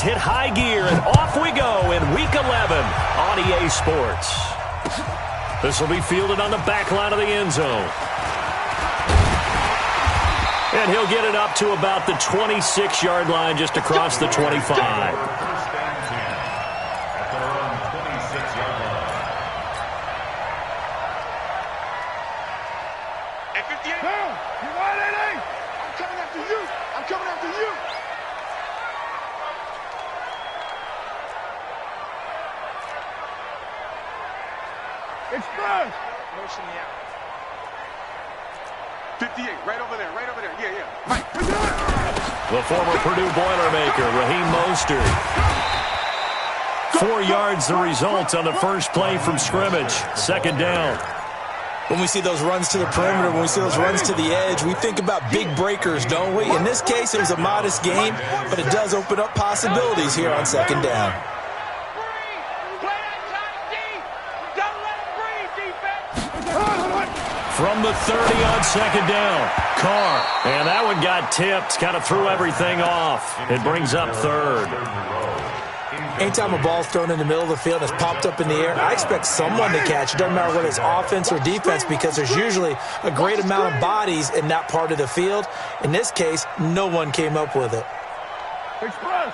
Hit high gear, and off we go in Week 11 on EA Sports. This will be fielded on the back line of the end zone. And he'll get it up to about the 26-yard line just across the 25. Express! Motion me out. 58, right over there, yeah. Mike. The former Purdue Boilermaker, Raheem Mostert. 4 yards the result on the first play from scrimmage. Second down. When we see those runs to the perimeter, when we see those runs to the edge, we think about big breakers, don't we? In this case, it was a modest gain, but it does open up possibilities here on second down. From the 30 on second down, Carr. And that one got tipped, kind of threw everything off. It brings up third. Anytime a ball's thrown in the middle of the field and it's popped up in the air, I expect someone to catch. It doesn't matter whether it's offense or defense because there's usually a great amount of bodies in that part of the field. In this case, no one came up with it. Express!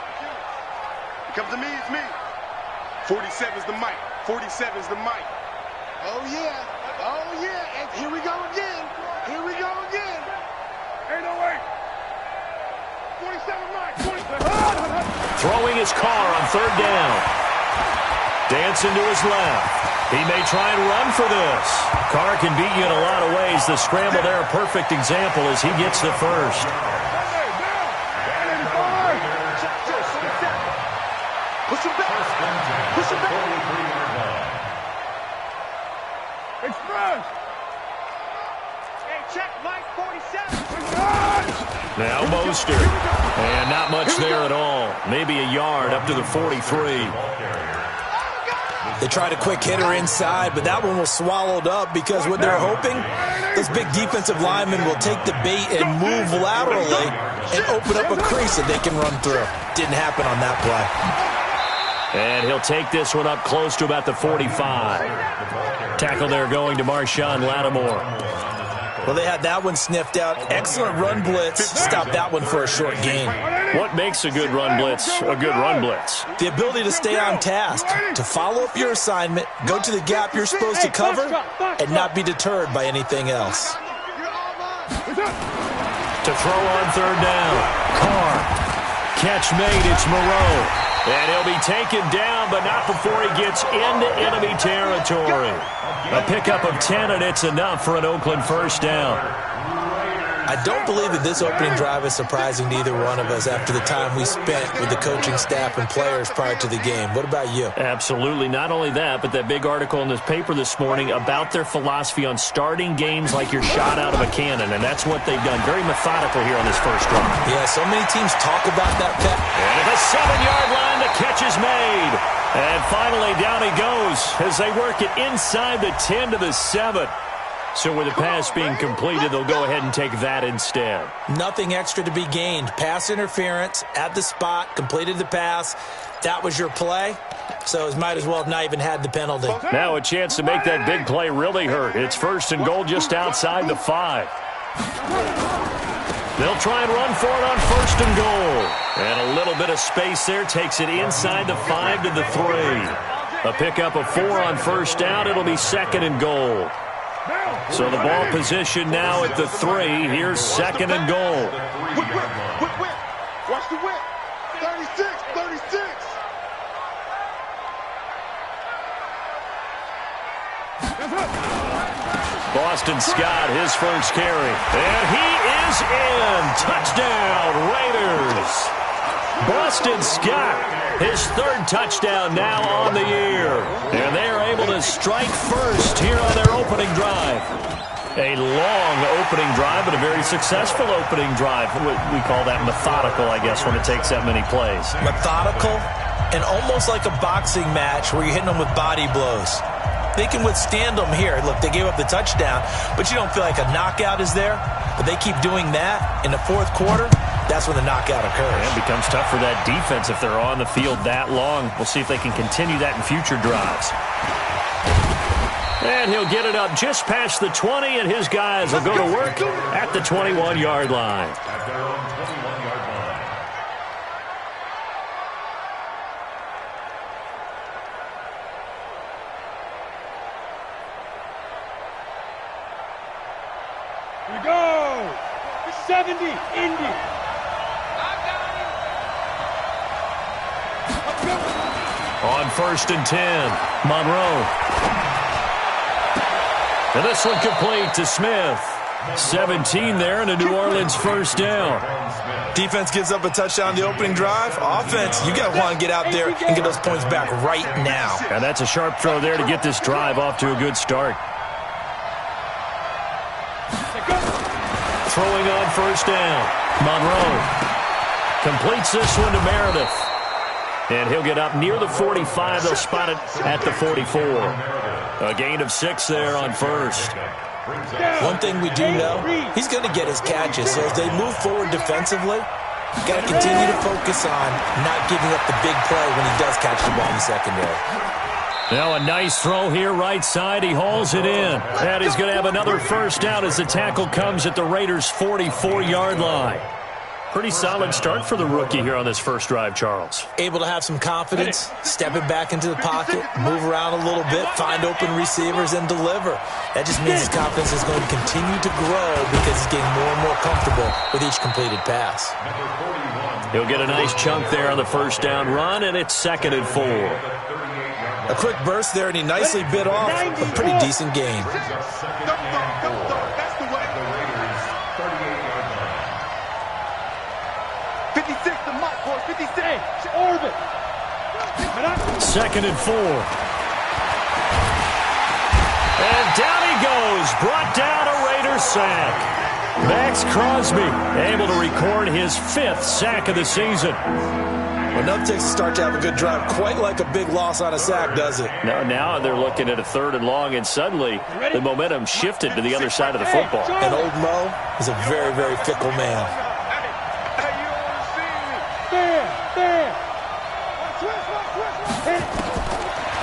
Comes to me, it's me. 47's the mic. 47's the mic. Oh, yeah. Oh, yeah. And here we go again. Ain't no way. 47 mic. 47. Throwing his Carr on third down. Dancing to his left. He may try and run for this. Carr can beat you in a lot of ways. The scramble there, a perfect example as he gets the first. Push him back. Express. Hey, check Mike 47. Now Mostert. And not much there at all. Maybe a yard up to the 43. They tried a quick hitter inside, but that one was swallowed up because what they're hoping, those big defensive linemen will take the bait and move laterally and open up a crease that they can run through. Didn't happen on that play. And he'll take this one up close to about the 45. Tackle there going to Marshawn Lattimore. Well, they had that one sniffed out. Excellent run blitz. Stopped that one for a short gain. What makes a good run blitz a good run blitz? The ability to stay on task, to follow up your assignment, go to the gap you're supposed to cover, and not be deterred by anything else. To throw on third down. Carr. Catch made. It's Moreau. And he'll be taken down, but not before he gets into enemy territory. A pickup of 10, and it's enough for an Oakland first down. I don't believe that this opening drive is surprising to either one of us after the time we spent with the coaching staff and players prior to the game. What about you? Absolutely. Not only that, but that big article in this paper this morning about their philosophy on starting games like you're shot out of a cannon, and that's what they've done. Very methodical here on this first drive. Yeah, so many teams talk about that, Pep. And at the 7-yard line, the catch is made. And finally, down he goes as they work it inside the 10 to the 7. So with the pass being completed, they'll go ahead and take that instead. Nothing extra to be gained. Pass interference at the spot, completed the pass. That was your play. So it might as well have not even had the penalty. Now a chance to make that big play really hurt. It's first and goal just outside the 5. They'll try and run for it on first and goal. And a little bit of space there takes it inside the 5 to the 3. A pickup of 4 on first down. It'll be second and goal. So the ball position now at the 3. Here's second and goal. Whip. Watch the whip. 36. Boston Scott, his first carry. And he is in. Touchdown, Raiders. Boston Scott, his third touchdown now on the year. And they are able to strike first here on their opening drive. A long opening drive, but a very successful opening drive. We call that methodical, I guess, when it takes that many plays. Methodical and almost like a boxing match where you're hitting them with body blows. They can withstand them here. Look, they gave up the touchdown, but you don't feel like a knockout is there. But they keep doing that in the fourth quarter. that's when the knockout occurs. And it becomes tough for that defense if they're on the field that long. We'll see if they can continue that in future drives. And he'll get it up just past the 20, and his guys will go to work at the 21-yard line. Here we go. 70, Indy. On 1st and 10, Monroe. And this one complete to Smith. 17 there, and a New Orleans first down. Defense gives up a touchdown on the opening drive. Offense, you got to want to get out there and get those points back right now. And that's a sharp throw there to get this drive off to a good start. Throwing on 1st down, Monroe completes this one to Meredith. And he'll get up near the 45. They'll spot it at the 44. A gain of 6 there on 1st. One thing we do know, he's going to get his catches. So as they move forward defensively, you got to continue to focus on not giving up the big play when he does catch the ball in the secondary. Now a nice throw here right side. He hauls it in. And he's going to have another first down as the tackle comes at the Raiders' 44-yard line. Pretty solid start for the rookie here on this first drive, Charles. Able to have some confidence, stepping back into the pocket, move around a little bit, find open receivers, and deliver. That just means his confidence is going to continue to grow because he's getting more and more comfortable with each completed pass. He'll get a nice chunk there on the first down run, and it's 2nd and 4. A quick burst there, and he nicely bit off a pretty decent gain. 2nd and 4. And down he goes. Brought down a Raiders sack. Max Crosby able to record his 5th sack of the season. Well, nothing takes a start to have a good drive quite like a big loss on a sack, does it? No, now they're looking at a 3rd and long, and suddenly the momentum shifted to the other side of the football. And old Mo is a very, very fickle man.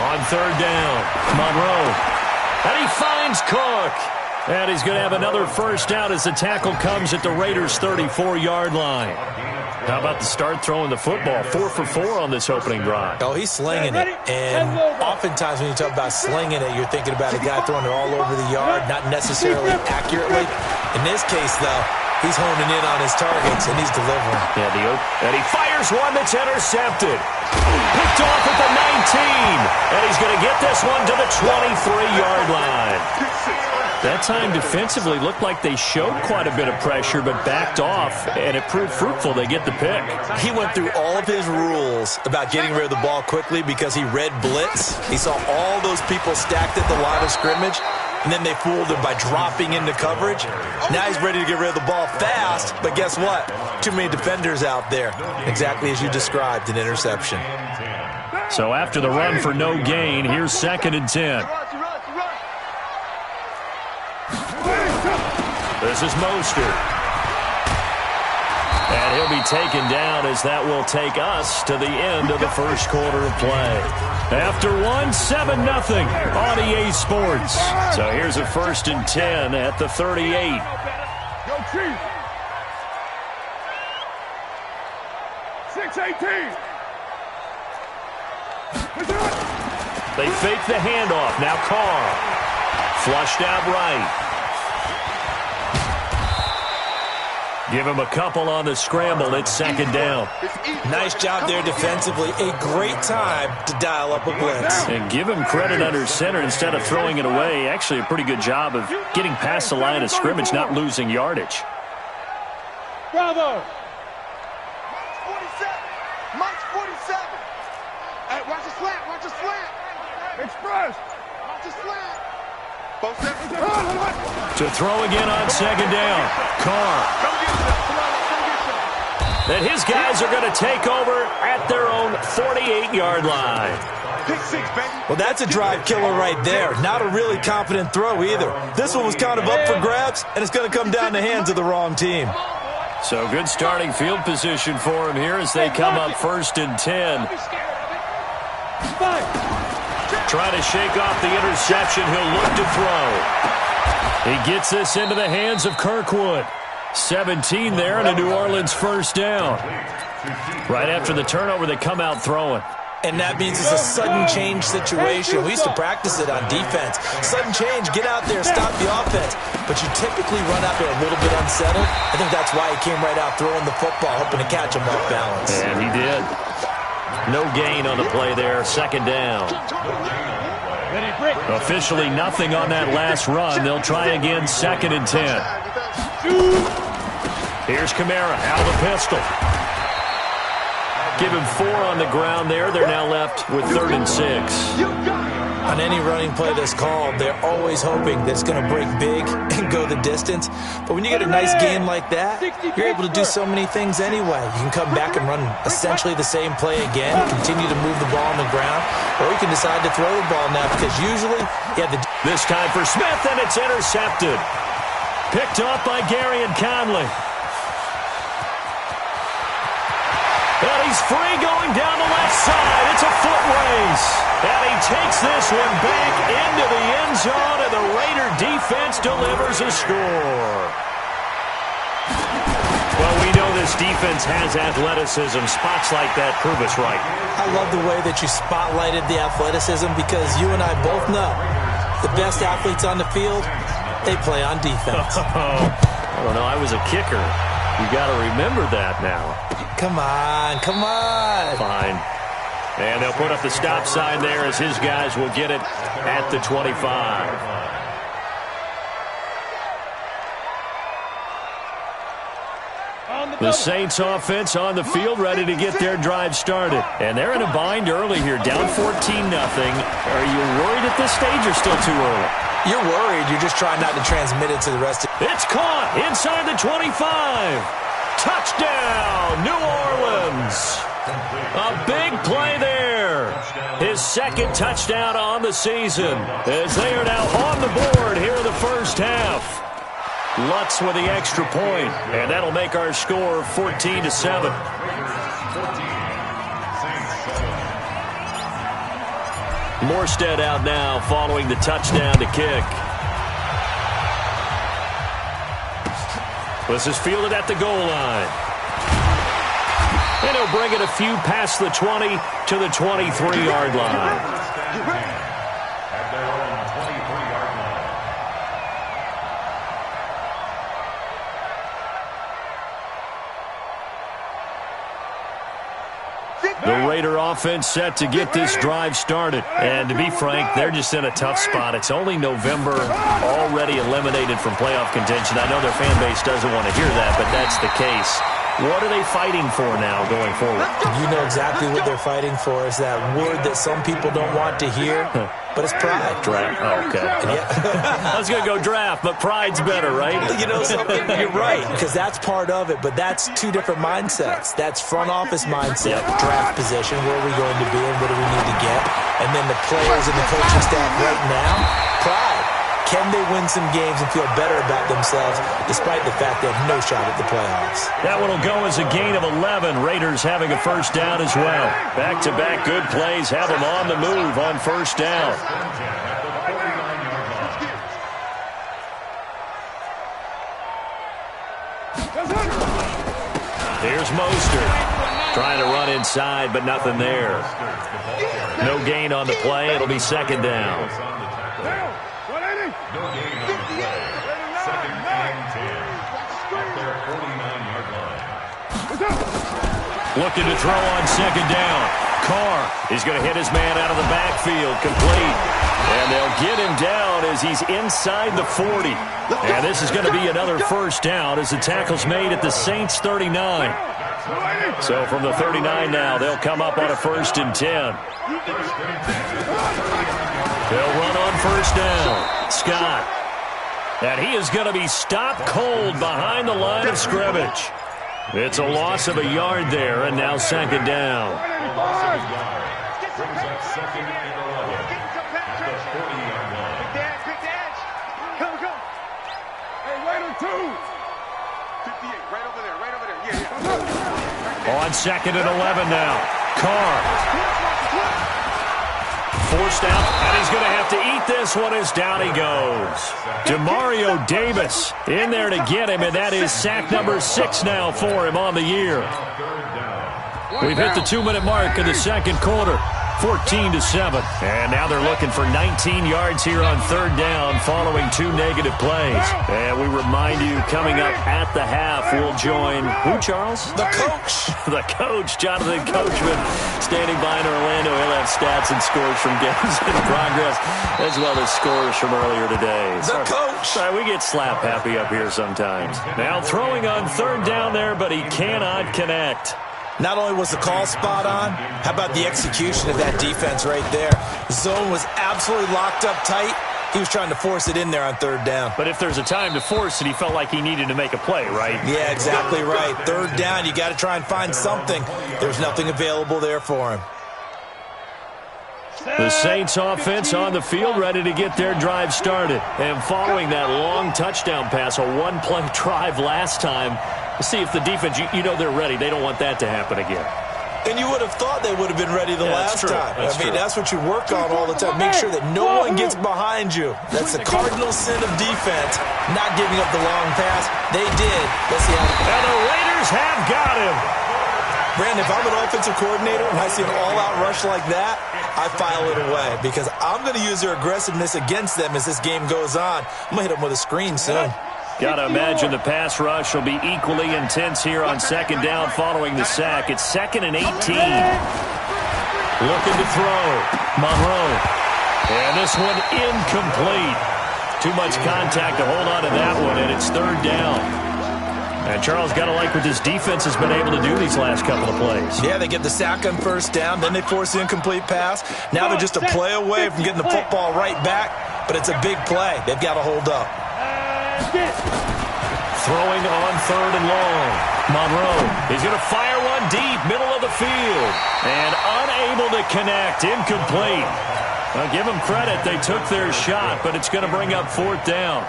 On 3rd down, Monroe. And he finds Cook. And he's going to have another first down as the tackle comes at the Raiders' 34-yard line. How about the start throwing the football? 4 for 4 on this opening drive. Oh, he's slinging it. And oftentimes when you talk about slinging it, you're thinking about a guy throwing it all over the yard, not necessarily accurately. In this case, though, he's honing in on his targets, and he's delivering. Yeah, and he fires one that's intercepted. Picked off at the 19. And he's going to get this one to the 23-yard line. That time defensively looked like they showed quite a bit of pressure but backed off, and it proved fruitful. They get the pick. He went through all of his rules about getting rid of the ball quickly because he read blitz. He saw all those people stacked at the line of scrimmage, and then they fooled him by dropping into coverage. Now he's ready to get rid of the ball fast, but guess what? Too many defenders out there. Exactly as you described, an interception. So after the run for no gain, here's 2nd and 10. This is Mostert. And he'll be taken down as that will take us to the end of the first quarter of play. After one, 7-0 on EA Sports. So here's a 1st and 10 at the 38. Go Chief. 6-18. They fake the handoff. Now Carr. Flushed out right. Give him a couple on the scramble. It's 2nd down. Nice job there defensively. A great time to dial up a blitz. And give him credit under center instead of throwing it away. Actually, a pretty good job of getting past the line of scrimmage, not losing yardage. Bravo. Mike's 47. Hey, watch the slant. Watch the slant. Express. Watch the slant. To throw again on 2nd down. Carr. And his guys are going to take over at their own 48-yard line. Well, that's a drive killer right there. Not a really confident throw either. This one was kind of up for grabs, and it's going to come down the hands of the wrong team. So good starting field position for him here as they come up 1st and 10. Trying to shake off the interception. He'll look to throw. He gets this into the hands of Kirkwood. 17 there and a New Orleans first down. Right after the turnover, they come out throwing. And that means it's a sudden change situation. We used to practice it on defense. Sudden change, get out there, stop the offense. But you typically run out there a little bit unsettled. I think that's why he came right out throwing the football, hoping to catch him off balance. And he did. No gain on the play there, 2nd down. Officially nothing on that last run. They'll try again, 2nd and 10. Here's Kamara out of the pistol. Give him 4 on the ground there. They're now left with 3rd and 6. On any running play that's called, they're always hoping that it's going to break big and go the distance. But when you get a nice game like that, you're able to do so many things anyway. You can come back and run essentially the same play again, continue to move the ball on the ground, or you can decide to throw the ball now because usually you have the... This time for Smith, and it's intercepted. Picked off by Gary and Conley. And he's free going down the left side. It's a foot race. And he takes this one back into the end zone, and the Raider defense delivers a score. Well, we know this defense has athleticism. Spots like that prove us right. I love the way that you spotlighted the athleticism because you and I both know the best athletes on the field, they play on defense. I don't know. I was a kicker. You got to remember that now. Come on, come on. Fine. And they'll put up the stop sign there as his guys will get it at the 25. The Saints offense on the field ready to get their drive started. And they're in a bind early here, down 14-0. Are you worried at this stage or still too early? You're worried. You're just trying not to transmit it to the rest of it. It's caught inside the 25. Touchdown, New Orleans. A big play there. His 2nd touchdown on the season as they are now on the board here in the first half. Lutz with the extra point, and that'll make our score 14-7. Morstead out now following the touchdown to kick. This is fielded at the goal line. And he'll bring it a few past the 20 to the 23-yard line. The Raider offense set to get this drive started. And to be frank, they're just in a tough spot. It's only November, already eliminated from playoff contention. I know their fan base doesn't want to hear that, but that's the case. What are they fighting for now going forward? You know exactly what they're fighting for is that word that some people don't want to hear, but it's pride. Draft. Oh, okay. Yeah. I was going to go draft, but pride's better, right? You know something? You're right, because that's part of it, but that's 2 different mindsets. That's front office mindset, draft position, where are we going to be and what do we need to get? And then the players and the coaching staff right now, pride. Can they win some games and feel better about themselves despite the fact they have no shot at the playoffs? That one will go as a gain of 11. Raiders having a first down as well. Back-to-back good plays have them on the move on first down. Here's Mostert. Trying to run inside, but nothing there. No gain on the play. It'll be 2nd down. Looking to throw on 2nd down. Carr is going to hit his man out of the backfield. Complete. And they'll get him down as he's inside the 40. And this is going to be another first down as the tackle's made at the Saints 39. So from the 39 now, they'll come up on a 1st and 10. They'll run on first down. Scott. And he is going to be stopped cold behind the line of scrimmage. It's a loss of a yard there, and now 2nd down. Hey, Raider 2. 58, right over there, right over On 2nd and 11 now. Carr. Forced out, and he's going to have to eat this one as down he goes. Demario Davis in there to get him, and that is sack number 6 now for him on the year. We've hit the 2-minute mark in the second quarter. 14-7. And now they're looking for 19 yards here on 3rd down following 2 negative plays. And we remind you, coming up at the half, we'll join who, Charles? The coach. The coach, Jonathan Coachman, standing by in Orlando. He'll have stats and scores from games in progress, as well as scores from earlier today. The coach. Sorry, we get slap happy up here sometimes. Now throwing on 3rd down there, but he cannot connect. Not only was the call spot on, how about the execution of that defense right there? Zone was absolutely locked up tight. He was trying to force it in there on 3rd down. But if there's a time to force it, he felt like he needed to make a play, right? Yeah, exactly right. 3rd down, you got to try and find something. There's nothing available there for him. The Saints offense on the field, ready to get their drive started. And following that long touchdown pass, a 1-play drive last time, we'll see if the defense, you know they're ready. They don't want that to happen again. And you would have thought they would have been ready the last time. That's what you work on all the time. Make sure that no one gets behind you. That's the cardinal sin of defense, not giving up the long pass. They did. Let's see how. And the Raiders have got him. Brandon, if I'm an offensive coordinator and I see an all-out rush like that, I file it away because I'm going to use their aggressiveness against them as this game goes on. I'm going to hit them with a screen soon. Got to imagine the pass rush will be equally intense here on 2nd down following the sack. It's 2nd and 18. Looking to throw. Monroe. And this one incomplete. Too much contact to hold on to that one, and it's 3rd down. And Charles, got to like what this defense has been able to do these last couple of plays. Yeah, they get the sack on 1st down, then they force the incomplete pass. Now they're just a play away from getting the football right back, but it's a big play. They've got to hold up. Throwing on 3rd and long. Monroe, he's going to fire one deep, middle of the field. And unable to connect, incomplete. Well, give them credit, they took their shot, but it's going to bring up 4th down.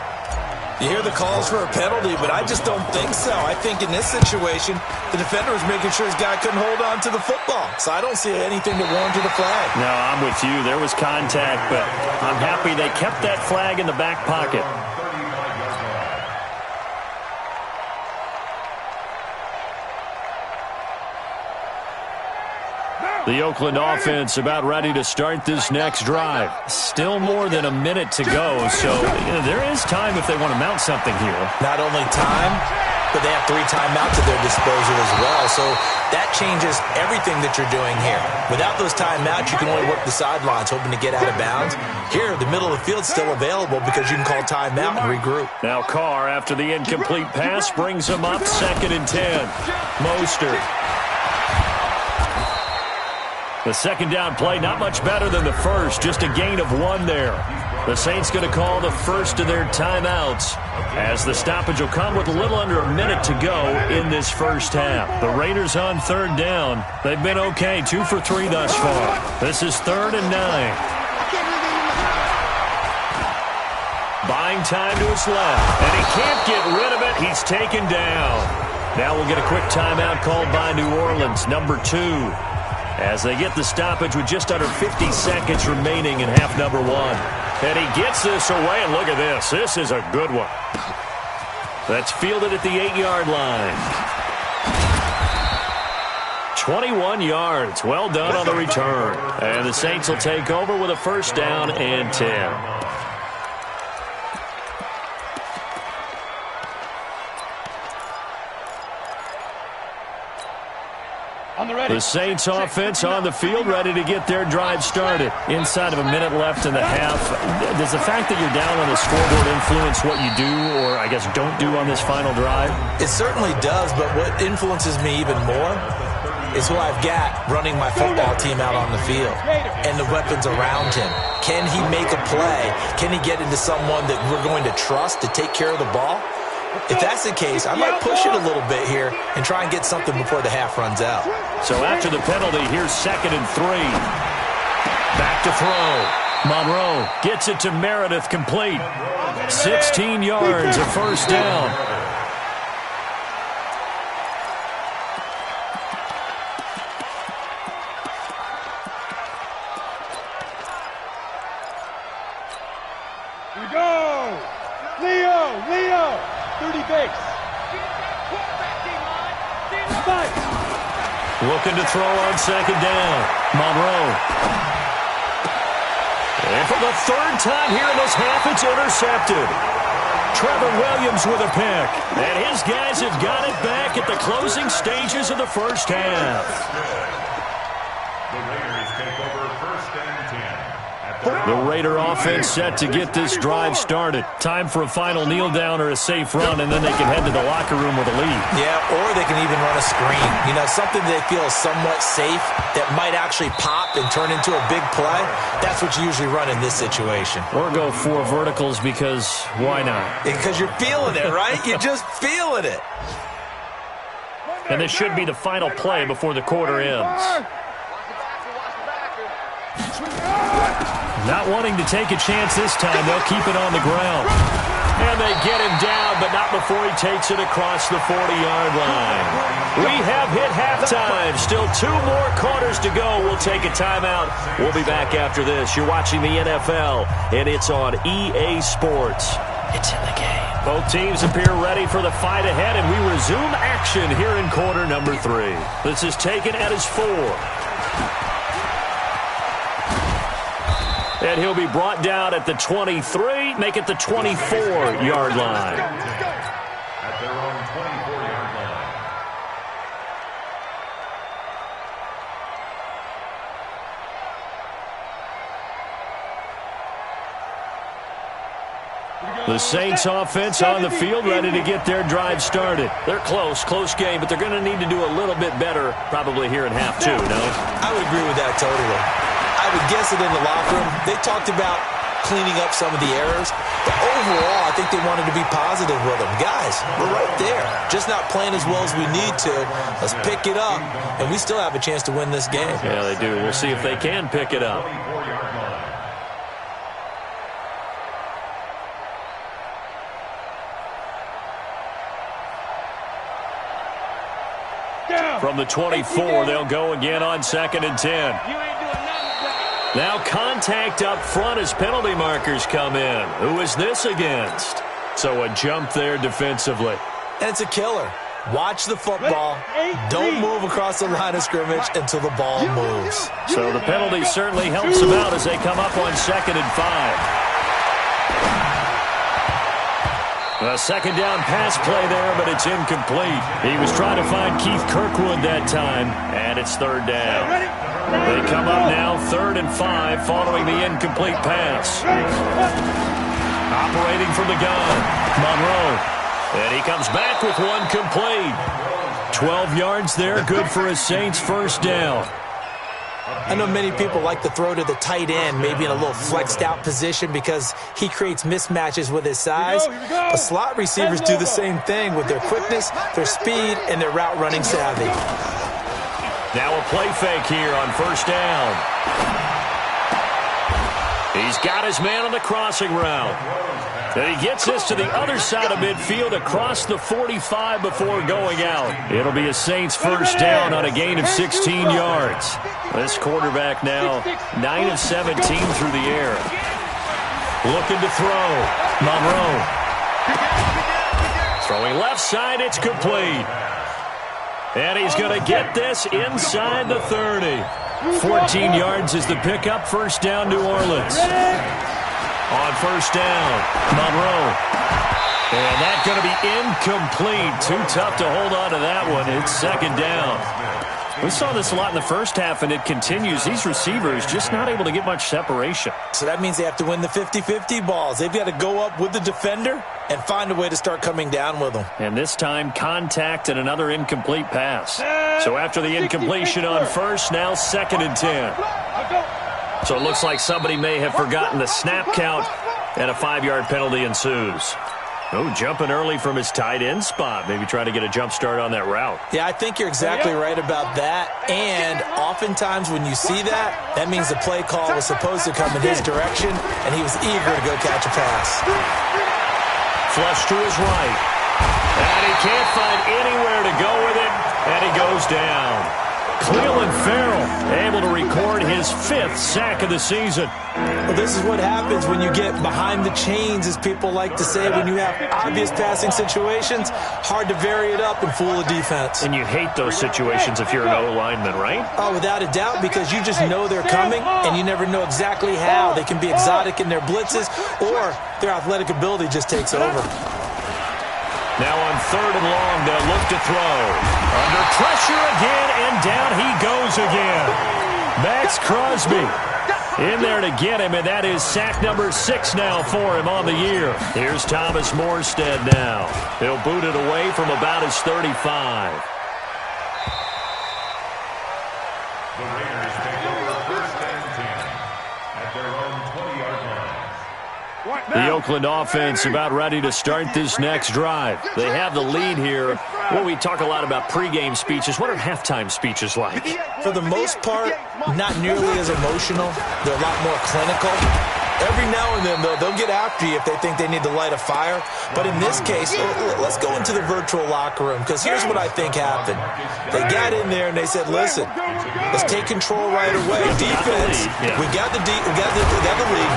You hear the calls for a penalty, but I just don't think so. I think in this situation, the defender was making sure his guy couldn't hold on to the football. So I don't see anything to warrant the flag. No, I'm with you. There was contact, but I'm happy they kept that flag in the back pocket. The Oakland offense about ready to start this next drive. Still more than a minute to go, so there is time if they want to mount something here. Not only time, but they have 3 timeouts at their disposal as well, so that changes everything that you're doing here. Without those timeouts, you can only work the sidelines, hoping to get out of bounds. Here, the middle of the field's still available because you can call timeout and regroup. Now Carr, after the incomplete pass, brings him up 2nd and 10. Mostert. The 2nd down play, not much better than the first, just a gain of 1 there. The Saints going to call the first of their timeouts as the stoppage will come with a little under a minute to go in this first half. The Raiders on 3rd down. They've been okay, 2 for 3 thus far. This is 3rd and 9. Buying time to his left, and he can't get rid of it. He's taken down. Now we'll get a quick timeout called by New Orleans, number 2. As they get the stoppage with just under 50 seconds remaining in half number 1. And he gets this away, and look at this. This is a good one. That's fielded at the 8-yard line. 21 yards. Well done on the return. And the Saints will take over with a 1st down and 10. The Saints offense on the field ready to get their drive started. Inside of a minute left in the half. Does the fact that you're down on the scoreboard influence what you do or, I guess, don't do on this final drive? It certainly does, but what influences me even more is who I've got running my football team out on the field and the weapons around him. Can he make a play? Can he get into someone that we're going to trust to take care of the ball? If that's the case, I might push it a little bit here and try and get something before the half runs out. So after the penalty, here's 2nd and 3. Back to throw. Monroe gets it to Meredith, complete. 16 yards, a 1st down. Leo, 30 base. Looking to throw on second down. Monroe. And for the third time here in this half, it's intercepted. Trevor Williams with a pick. And his guys have got it back at the closing stages of the first half. The Raiders take over first and 10. The Raider offense set to get this drive started. Time for a final kneel down or a safe run, and then they can head to the locker room with a lead. Yeah, or they can even run a screen. You know, something they feel is somewhat safe that might actually pop and turn into a big play. That's what you usually run in this situation. Or go 4 verticals because why not? Because you're feeling it, right? You're just feeling it. And this should be the final play before the quarter ends. Not wanting to take a chance this time, they'll keep it on the ground. And they get him down, but not before he takes it across the 40-yard line. We have hit halftime. Still 2 more quarters to go. We'll take a timeout. We'll be back after this. You're watching the NFL, and it's on EA Sports. It's in the game. Both teams appear ready for the fight ahead, and we resume action here in quarter number 3. This is taken at his 4. And he'll be brought down at the 23, make it the 24-yard line. At their own 24-yard line. The Saints offense on the field, ready to get their drive started. They're close game, but they're going to need to do a little bit better probably here in half 2, no? I would agree with that totally. I would guess it in the locker room. They talked about cleaning up some of the errors, but overall, I think they wanted to be positive with them. Guys, we're right there. Just not playing as well as we need to. Let's pick it up, and we still have a chance to win this game. Yeah, they do. We'll see if they can pick it up. From the 24, they'll go again on 2nd and 10. Now contact up front as penalty markers come in. Who is this against? So a jump there defensively. And it's a killer. Watch the football. Don't move across the line of scrimmage until the ball moves. So the penalty certainly helps them out as they come up on 2nd and 5. A second down pass play there, but it's incomplete. He was trying to find Keith Kirkwood that time, and it's 3rd down. They come up now 3rd and 5 following the incomplete pass. Operating from the gun, Monroe. And he comes back with one complete. 12 yards there, good for a Saints first down. I know many people like to throw to the tight end, maybe in a little flexed out position because he creates mismatches with his size. But slot receivers do the same thing with their quickness, their speed, and their route running savvy. Now a play fake here on first down. He's got his man on the crossing route. And he gets this to the other side of midfield across the 45 before going out. It'll be a Saints first down on a gain of 16 yards. This quarterback now 9 of 17 through the air. Looking to throw. Monroe. Throwing left side, it's complete. And he's going to get this inside the 30. 14 yards is the pickup. First down, New Orleans. On first down, Monroe. And that's going to be incomplete. Too tough to hold on to that one. It's second down. We saw this a lot in the first half, and it continues. These receivers just not able to get much separation. So that means they have to win the 50-50 balls. They've got to go up with the defender and find a way to start coming down with them. And this time, contact and another incomplete pass. So after the incompletion on first, now 2nd and 10. So it looks like somebody may have forgotten the snap count, and a 5-yard penalty ensues. Oh, jumping early from his tight end spot. Maybe trying to get a jump start on that route. Yeah, I think you're exactly right about that. And oftentimes when you see that, that means the play call was supposed to come in his direction, and he was eager to go catch a pass. Flush to his right. And he can't find anywhere to go with it, and he goes down. Cleveland Farrell able to record his 5th sack of the season. Well, this is what happens when you get behind the chains, as people like to say. When you have obvious passing situations, hard to vary it up and fool a defense. And you hate those situations if you're an O-lineman, right? Oh, without a doubt, because you just know they're coming, and you never know exactly how. They can be exotic in their blitzes, or their athletic ability just takes over. Now on 3rd and long, they'll look to throw. Under pressure again, and down he goes again. Max Crosby in there to get him, and that is sack number 6 now for him on the year. Here's Thomas Morstead now. He'll boot it away from about his 35. The Raiders take over 1st and 10 at their own 20-yard line. The Oakland offense about ready to start this next drive. They have the lead here. Well, we talk a lot about pregame speeches. What are halftime speeches like? For the most part, not nearly as emotional. They're a lot more clinical. Every now and then, though, they'll get after you if they think they need to light a fire. But in this case, let's go into the virtual locker room, because here's what I think happened. They got in there and they said, listen, let's take control right away. Defense, we got the lead.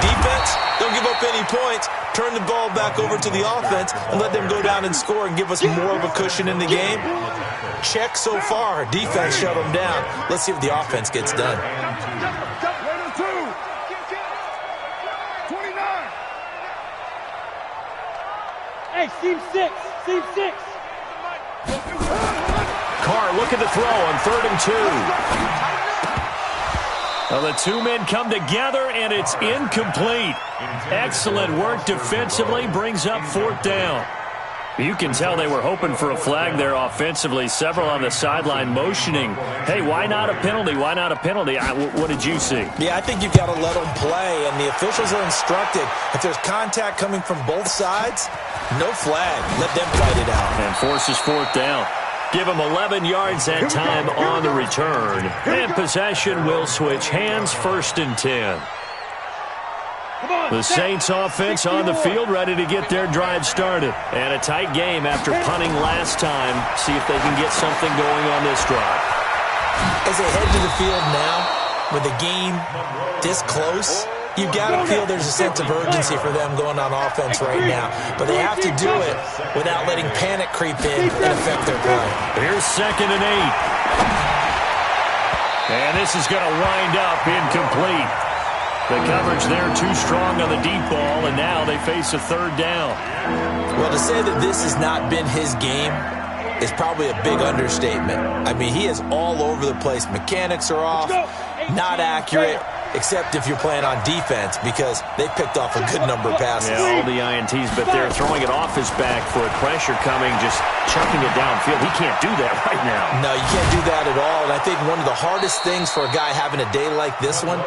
Defense, don't give up any points. Turn the ball back over to the offense and let them go down and score and give us more of a cushion in the game. Check so far. Defense shut them down. Let's see if the offense gets done. Hey, seam 6. Seam 6. Carr looking to throw on 3rd and 2. Well, the two men come together, and it's incomplete. Excellent work defensively, brings up 4th down. You can tell they were hoping for a flag there offensively. Several on the sideline motioning, hey, why not a penalty? Why not a penalty? What did you see? Yeah, I think you've got to let them play, and the officials are instructed. If there's contact coming from both sides, no flag. Let them fight it out. And forces 4th down. Give them 11 yards that time on the return. And possession will switch hands, 1st and 10. The Saints offense on the field, ready to get their drive started. And a tight game after punting last time. See if they can get something going on this drive. As they head to the field now, with the game this close, you've got to feel there's a sense of urgency for them going on offense right now. But they have to do it without letting panic creep in and affect their play. Here's 2nd and 8. And this is going to wind up incomplete. The coverage there too strong on the deep ball, and now they face a 3rd down. Well, to say that this has not been his game is probably a big understatement. I mean, he is all over the place. Mechanics are off, not accurate, except if you're playing on defense, because they picked off a good number of passes. Yeah, all the INTs, but they're throwing it off his back for a pressure coming, just chucking it downfield. He can't do that right now. No, you can't do that at all. And I think one of the hardest things for a guy having a day like this one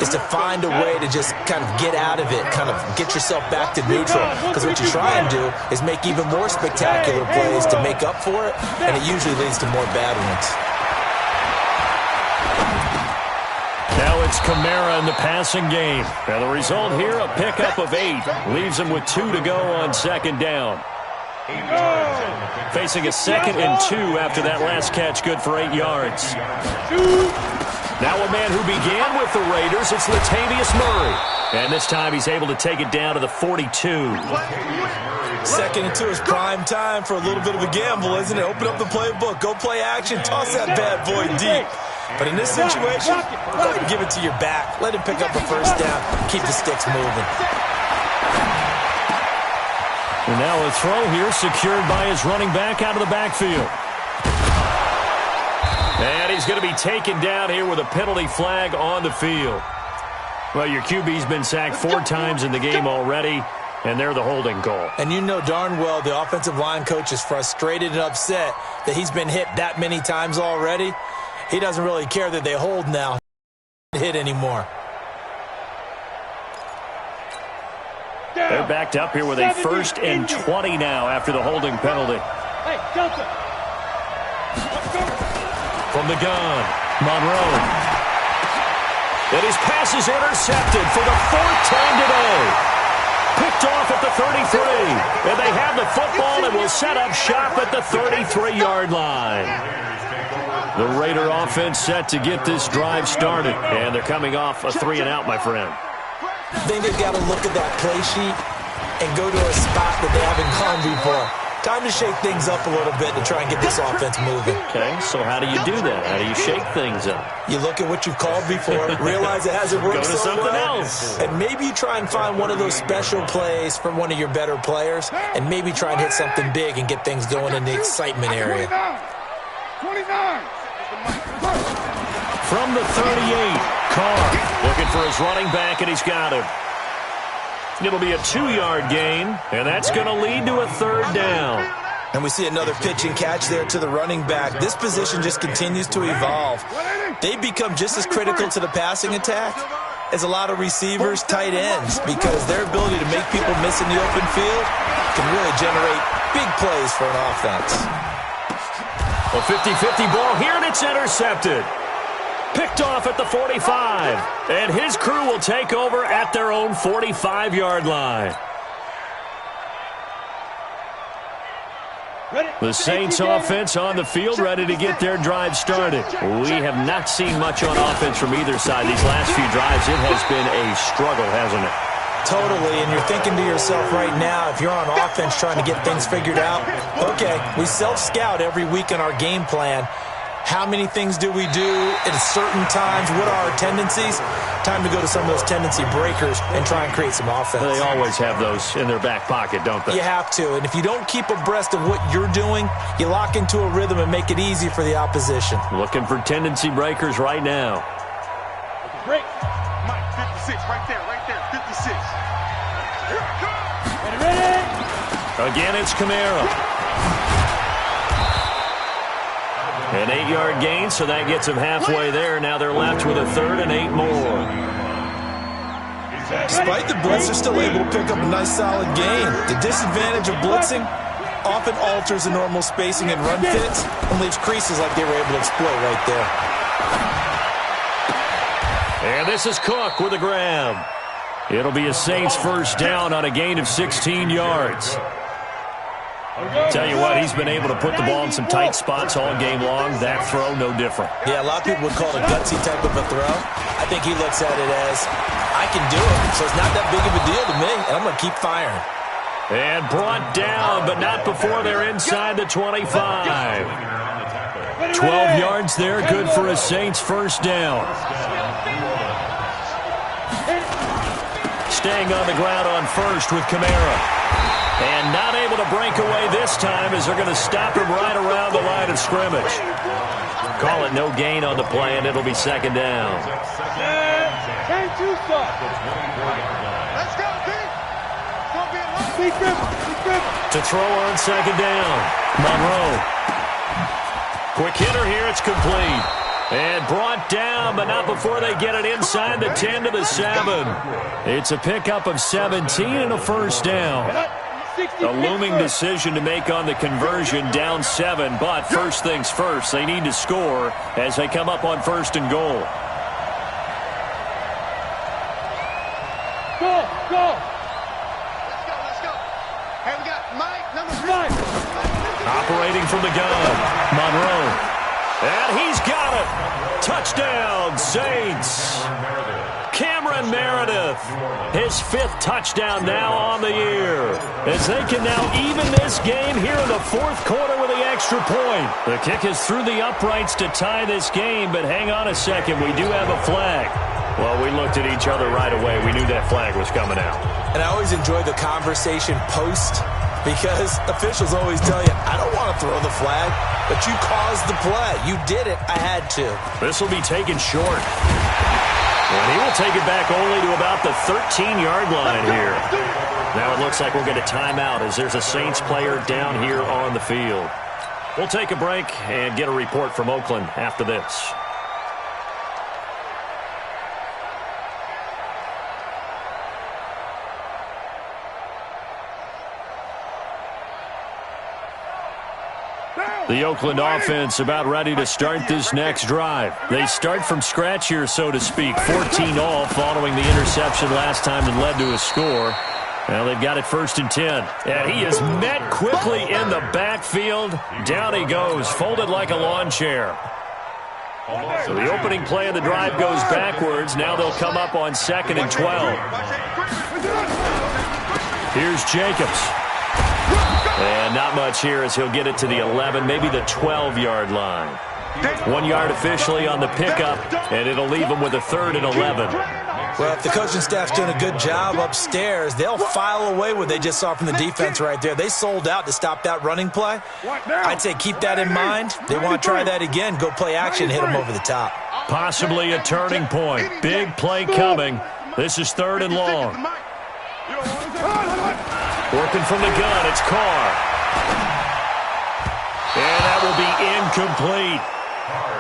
is to find a way to just kind of get out of it, kind of get yourself back to neutral. Because what you try and do is make even more spectacular plays to make up for it, and it usually leads to more bad ones. Now it's Kamara in the passing game. And the result here, a pickup of 8. Leaves him with 2 to go on 2nd down. Facing a 2nd and 2 after that last catch, good for 8 yards. Now a man who began with the Raiders, it's Latavius Murray. And this time he's able to take it down to the 42. 2nd and 2 is prime time for a little bit of a gamble, isn't it? Open up the playbook, go play action, toss that bad boy deep. But in this situation, go ahead and give it to your back. Let him pick up a 1st down, keep the sticks moving. And now a throw here secured by his running back out of the backfield. And he's going to be taken down here with a penalty flag on the field. Well, your QB's been sacked 4 times in the game already, and they're the holding call. And you know darn well the offensive line coach is frustrated and upset that he's been hit that many times already. He doesn't really care that they hold now. Hit anymore. They're backed up here with a 1st and 20 now after the holding penalty. Hey, Delta. From the gun, Monroe. And his pass is intercepted for the 4th time today. Picked off at the 33. And they have the football and will set up shop at the 33-yard line. The Raider offense set to get this drive started. And they're coming off a 3-and-out, my friend. I think they've got to look at that play sheet and go to a spot that they haven't gone before. Time to shake things up a little bit to try and get this offense moving. Okay, so how do you do that? How do you shake things up? You look at what you've called before, realize it hasn't worked Go to so something well, else. and maybe you try and find one of those special plays from one of your better players, and maybe try and hit something big and get things going in the excitement area. 29. From the 38, Carr looking for his running back, and he's got him. It'll be a 2-yard gain, and that's going to lead to a 3rd down. And we see another pitch and catch there to the running back. This position just continues to evolve. They become just as critical to the passing attack as a lot of receivers, tight ends, because their ability to make people miss in the open field can really generate big plays for an offense. A 50-50 ball here, and it's intercepted. Picked off at the 45, and his crew will take over at their own 45-yard line. The Saints offense on the field, ready to get their drive started. We have not seen much on offense from either side. These last few drives, it has been a struggle, hasn't it? Totally, and you're thinking to yourself right now, if you're on offense trying to get things figured out, okay, we self-scout every week in our game plan. How many things do we do at certain times? What are our tendencies? Time to go to some of those tendency breakers and try and create some offense. They always have those in their back pocket, don't they? You have to, and if you don't keep abreast of what you're doing, you lock into a rhythm and make it easy for the opposition. Looking for tendency breakers right now. Break. Mike, 56, right there, 56. Here I come. Ready. Again, it's Kamara. An 8-yard gain, so that gets them halfway there. Now they're left with a 3rd and 8 more. Despite the blitz, they're still able to pick up a nice solid gain. The disadvantage of blitzing often alters the normal spacing and run fits and leaves creases like they were able to exploit right there. And this is Cook with a grab. It'll be a Saints 1st down on a gain of 16 yards. Tell you what, he's been able to put the ball in some tight spots all game long. That throw, no different. Yeah, a lot of people would call it a gutsy type of a throw. I think he looks at it as, I can do it, so it's not that big of a deal to me, and I'm going to keep firing. And brought down, but not before they're inside the 25. 12 yards there, good for a Saints 1st down. Staying on the ground on 1st with Kamara. And not able to break away this time as they're going to stop him right around the line of scrimmage. Call it no gain on the play, and it'll be 2nd down. Let's go, Pete. To throw on 2nd down, Monroe. Quick hitter here, it's complete. And brought down, but not before they get it inside the 10 to the 7. It's a pickup of 17 and a 1st down. A looming decision to make on the conversion, down 7, but first things first, they need to score as they come up on 1st and goal. Go. Let's go. Hey, we got Mike, number 3. Operating from the gun, Monroe. And he's got it. Touchdown, Saints. Cameron Meredith, his 5th touchdown now on the year, as they can now even this game here in the 4th quarter with the extra point. The kick is through the uprights to tie this game, but hang on a second, we do have a flag. Well, we looked at each other right away. We knew that flag was coming out. And I always enjoy the conversation post, because officials always tell you, I don't want to throw the flag, but you caused the play. You did it. I had to. This will be taken short. And he will take it back only to about the 13-yard line here. Now it looks like we'll get a timeout as there's a Saints player down here on the field. We'll take a break and get a report from Oakland after this. The Oakland offense about ready to start this next drive. They start from scratch here, so to speak. 14 all following the interception last time that led to a score. Now they've got it 1st and 10. And he is met quickly in the backfield. Down he goes, folded like a lawn chair. So the opening play of the drive goes backwards. Now they'll come up on 2nd and 12. Here's Jacobs. And not much here as he'll get it to the 11, maybe the 12-yard line. 1 yard officially on the pickup, and it'll leave him with a 3rd and 11. Well, if the coaching staff's doing a good job upstairs, they'll file away what they just saw from the defense right there. They sold out to stop that running play. I'd say keep that in mind. They want to try that again. Go play action, hit them over the top. Possibly a turning point. Big play coming. This is 3rd and long. Working from the gun, it's Carr. And that will be incomplete.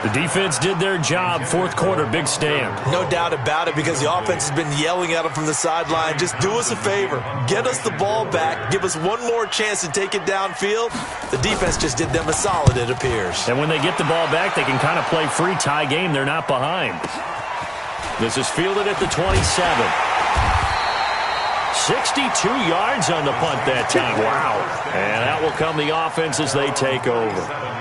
The defense did their job. 4th quarter, big stand. No doubt about it, because the offense has been yelling at them from the sideline. Just do us a favor. Get us the ball back. Give us one more chance to take it downfield. The defense just did them a solid, it appears. And when they get the ball back, they can kind of play free, tie game. They're not behind. This is fielded at the 27. 62 yards on the punt that time. Wow. And that will come the offense as they take over.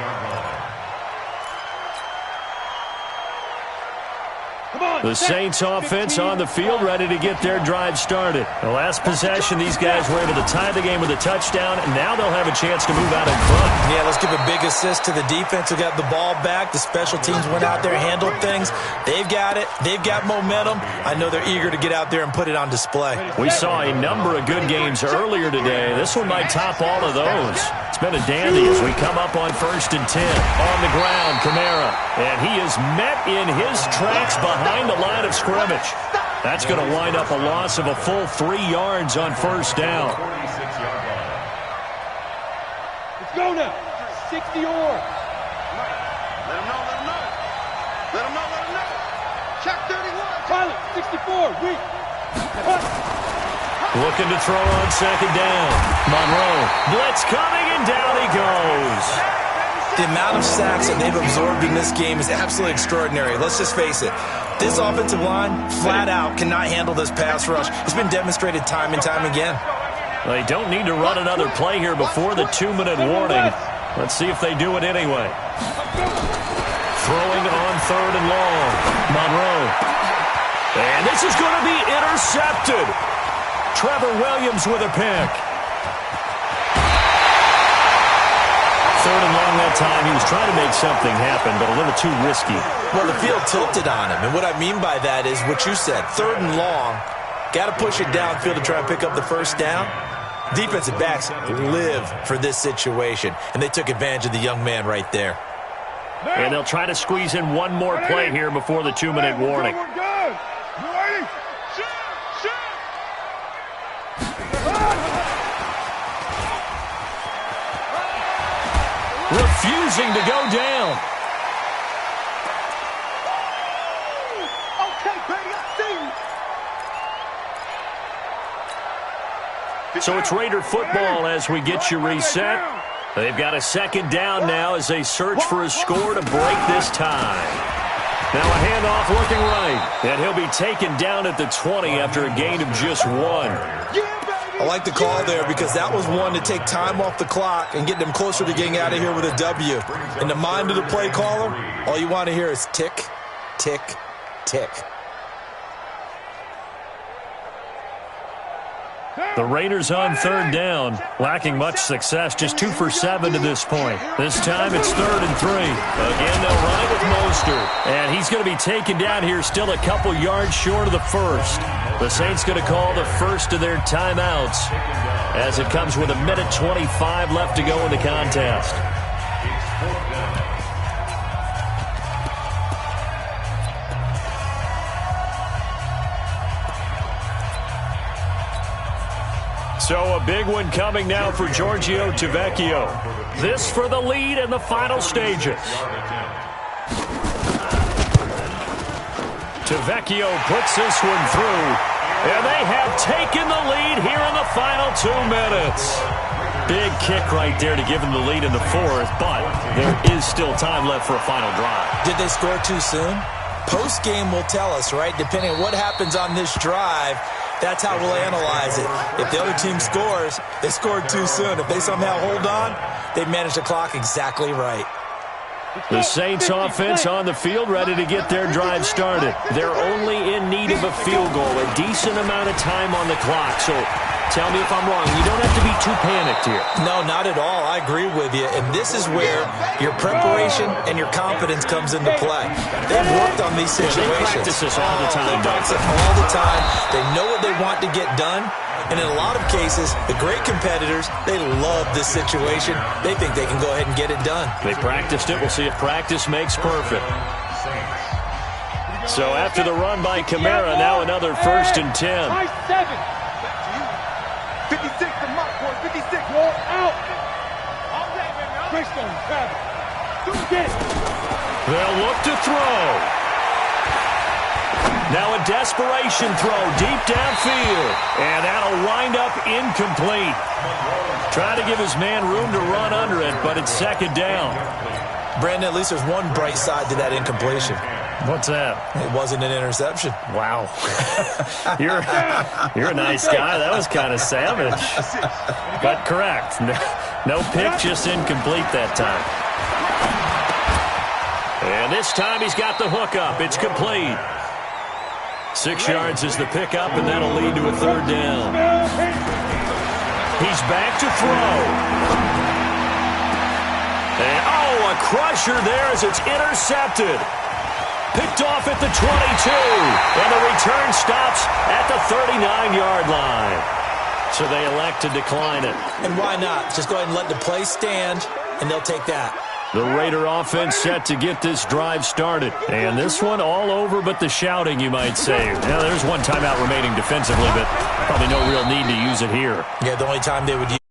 The Saints offense on the field, ready to get their drive started. The last possession, these guys were able to tie the game with a touchdown, and now they'll have a chance to move out in front. Yeah, let's give a big assist to the defense who got the ball back. The special teams went out there, handled things. They've got it. They've got momentum. I know they're eager to get out there and put it on display. We saw a number of good games earlier today. This one might top all of those. It's been a dandy as we come up on 1st and 10. On the ground, Kamara. And he is met in his tracks behind the line of scrimmage. That's going to wind up a loss of a full 3 yards on 1st down. Let's go now. 60 or. Let him know, let him know. Let him know, let him know. Check 31. Pilot, 64, weak. Looking to throw on 2nd down. Monroe. Blitz coming, and down he goes. The amount of sacks that they've absorbed in this game is absolutely extraordinary. Let's just face it. This offensive line, flat out, cannot handle this pass rush. It's been demonstrated time and time again. They don't need to run another play here before the 2-minute warning. Let's see if they do it anyway. Throwing on 3rd and long. Monroe. And this is going to be intercepted. Trevor Williams with a pick. 3rd and long that time. He was trying to make something happen, but a little too risky. Well, the field tilted on him, and what I mean by that is what you said. 3rd and long, got to push it downfield to try and pick up the 1st down. Defensive backs live for this situation, and they took advantage of the young man right there. And they'll try to squeeze in one more play here before the 2-minute warning. Refusing to go down. So it's Raider football as we get you reset. They've got a 2nd down now as they search for a score to break this tie. Now a handoff looking right, and he'll be taken down at the 20 after a gain of just 1. I like the call there because that was one to take time off the clock and get them closer to getting out of here with a W. In the mind of the play caller, all you want to hear is tick, tick, tick. The Raiders on 3rd down, lacking much success, just 2 for 7 to this point. This time it's 3rd and 3. Again, they'll run it with Mostert, and he's going to be taken down here still a couple yards short of the 1st. The Saints going to call the first of their timeouts as it comes with 1:25 left to go in the contest. So a big one coming now for Giorgio Tavecchio. This for the lead in the final stages. Tavecchio puts this one through, and they have taken the lead here in the final 2 minutes. Big kick right there to give them the lead in the 4th, but there is still time left for a final drive. Did they score too soon? Post-game will tell us, right? Depending on what happens on this drive, that's how we'll analyze it. If the other team scores, they scored too soon. If they somehow hold on, they managed the clock exactly right. The Saints offense on the field, ready to get their drive started. They're only in need of a field goal, a decent amount of time on the clock. So tell me if I'm wrong. You don't have to be too panicked here. No, not at all. I agree with you. And this is where your preparation and your confidence comes into play. They've worked on these situations. They practice this all the time. They practice it all the time. They know what they want to get done. And in a lot of cases, the great competitors, they love this situation. They think they can go ahead and get it done. They practiced it. We'll see if practice makes perfect. So after the run by Kamara, now another 1st and 10. 56 to Mike, boy, 56. Roll out. Christian, Travis. Get it. They'll look to throw. Now a desperation throw deep downfield. And that'll wind up incomplete. Trying to give his man room to run under it, but it's 2nd down. Brandon, at least there's one bright side to that incompletion. What's that? It wasn't an interception. Wow. You're a nice guy. That was kind of savage. But correct. No pick, just incomplete that time. And this time he's got the hook up. It's complete. 6 yards is the pickup, and that'll lead to a 3rd down. He's back to throw. And, a crusher there as it's intercepted. Picked off at the 22. And the return stops at the 39-yard line. So they elect to decline it. And why not? Just go ahead and let the play stand, and they'll take that. The Raider offense set to get this drive started. And this one all over but the shouting, you might say. Now, there's one timeout remaining defensively, but probably no real need to use it here. Yeah, the only time they would use